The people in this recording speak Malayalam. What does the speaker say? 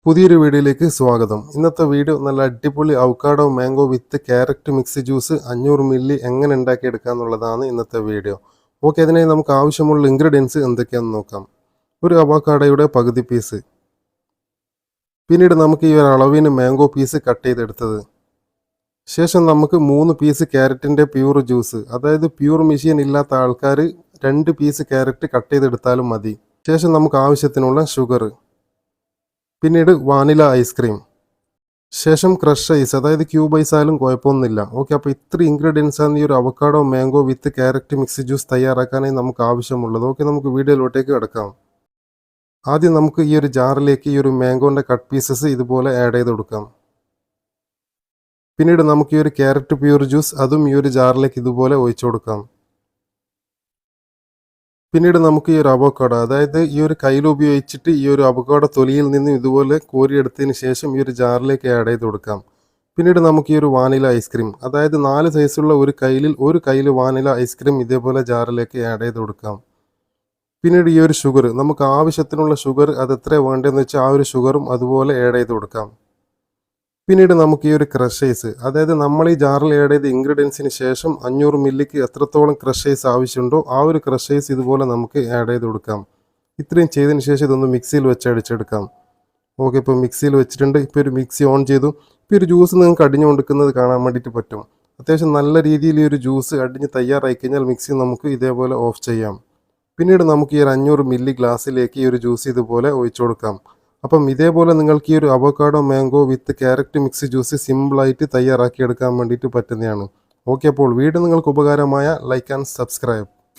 പുതിയൊരു വീഡിയോയിലേക്ക് സ്വാഗതം. ഇന്നത്തെ വീഡിയോ നല്ല അടിപൊളി avocado mango with carrot mix juice 500 milli എങ്ങനെ ഉണ്ടാക്കിയെടുക്കുക എന്നുള്ളതാണ് ഇന്നത്തെ വീഡിയോ. ഓക്കെ, അതിനായി നമുക്ക് ആവശ്യമുള്ള ഇൻഗ്രീഡിയൻസ് എന്തൊക്കെയാണെന്ന് നോക്കാം. ഒരു അവക്കാഡോയുടെ പകുതി പീസ്, പിന്നീട് നമുക്ക് ഈ ഒരു അളവിന് മാംഗോ പീസ് കട്ട് ചെയ്തെടുത്തത്, ശേഷം നമുക്ക് 3 പീസ് ക്യാരറ്റിൻ്റെ പ്യൂർ ജ്യൂസ്, അതായത് പ്യൂർ മെഷീൻ ഇല്ലാത്ത ആൾക്കാർ 2 പീസ് ക്യാരറ്റ് കട്ട് ചെയ്തെടുത്താലും മതി. ശേഷം നമുക്ക് ആവശ്യത്തിനുള്ള ഷുഗർ, പിന്നീട് വാനില ഐസ്ക്രീം, ശേഷം ക്രഷ് ഐസ്, അതായത് ക്യൂബ് ഐസ് ആയാലും കുഴപ്പമൊന്നുമില്ല. ഓക്കെ, അപ്പോൾ ഇത്ര ഇൻഗ്രീഡിയൻസ് ആണ് ഈ ഒരു avocado mango with carrot mix juice തയ്യാറാക്കാനായി നമുക്ക് ആവശ്യമുള്ളത്. ഓക്കെ, നമുക്ക് വീഡിയോയിലോട്ടേക്ക് കിടക്കാം. ആദ്യം നമുക്ക് ഈ ഒരു ജാറിലേക്ക് ഈ ഒരു മാംഗോൻ്റെ കട്ട് പീസസ് ഇതുപോലെ ആഡ് ചെയ്ത് കൊടുക്കാം. പിന്നീട് നമുക്ക് ഈ ഒരു ക്യാരറ്റ് പ്യൂർ ജ്യൂസ് അതും ഈ ഒരു ജാറിലേക്ക് ഇതുപോലെ ഒഴിച്ചു കൊടുക്കാം. പിന്നീട് നമുക്ക് ഈ ഒരു അവക്കാഡോ, അതായത് ഈ ഒരു കയ്യിൽ ഉപയോഗിച്ചിട്ട് ഈ ഒരു അവക്കാഡോ തൊലിയിൽ നിന്ന് ഇതുപോലെ കോരിയെടുത്തതിന് ശേഷം ഈ ഒരു ജാറിലേക്ക് ആഡ് ചെയ്ത് കൊടുക്കാം. പിന്നീട് നമുക്ക് ഈ ഒരു വാനില ഐസ്ക്രീം, അതായത് 4 സൈസുള്ള ഒരു കയ്യിൽ വാനില ഐസ്ക്രീം ഇതേപോലെ ജാറിലേക്ക് ആഡ് ചെയ്ത് കൊടുക്കാം. പിന്നീട് ഈ ഒരു ഷുഗർ, നമുക്ക് ആവശ്യത്തിനുള്ള ഷുഗർ അത് എത്ര വേണ്ടതെന്ന് വെച്ചാൽ ആ ഒരു ഷുഗറും അതുപോലെ ആഡ് ചെയ്ത് കൊടുക്കാം. പിന്നീട് നമുക്ക് ഈ ഒരു ക്രഷ് ഐസ്, അതായത് നമ്മൾ ഈ ജാറിൽ ആഡ് ചെയ്ത ഇൻഗ്രീഡിയൻസിന് ശേഷം 500 മില്ലിക്ക് എത്രത്തോളം ക്രഷ് ഐസ് ആവശ്യമുണ്ടോ ആ ഒരു ക്രഷ് ഐസ് ഇതുപോലെ നമുക്ക് ആഡ് ചെയ്ത് കൊടുക്കാം. ഇത്രയും ചെയ്തതിന് ശേഷം ഇതൊന്ന് മിക്സിയിൽ വെച്ച് അടിച്ചെടുക്കാം. ഓക്കെ, ഇപ്പോൾ മിക്സിയിൽ വെച്ചിട്ടുണ്ട്. ഇപ്പോൾ ഒരു മിക്സി ഓൺ ചെയ്തു. ഇപ്പോൾ ഒരു ജ്യൂസ് നിങ്ങൾക്ക് അടിഞ്ഞു കൊടുക്കുന്നത് കാണാൻ വേണ്ടിയിട്ട് പറ്റും. അത്യാവശ്യം നല്ല രീതിയിൽ ഈ ഒരു ജ്യൂസ് അടിഞ്ഞ് തയ്യാറായി കഴിഞ്ഞാൽ മിക്സി നമുക്ക് ഇതേപോലെ ഓഫ് ചെയ്യാം. പിന്നീട് നമുക്ക് ഈ ഒരു 500 മില്ലി ഗ്ലാസ്സിലേക്ക് ഈ ഒരു ജ്യൂസ് ഇതുപോലെ ഒഴിച്ചു കൊടുക്കാം. അപ്പം ഇതേപോലെ നിങ്ങൾക്ക് ഈ ഒരു avocado mango with carrot mix juice സിമ്പിളായിട്ട് തയ്യാറാക്കിയെടുക്കാൻ വേണ്ടിയിട്ട് പറ്റുന്നതാണ്. ഓക്കെ, അപ്പോൾ വീഡിയോ നിങ്ങൾക്ക് ഉപകാരമായ ലൈക്ക് ആൻഡ് സബ്സ്ക്രൈബ്.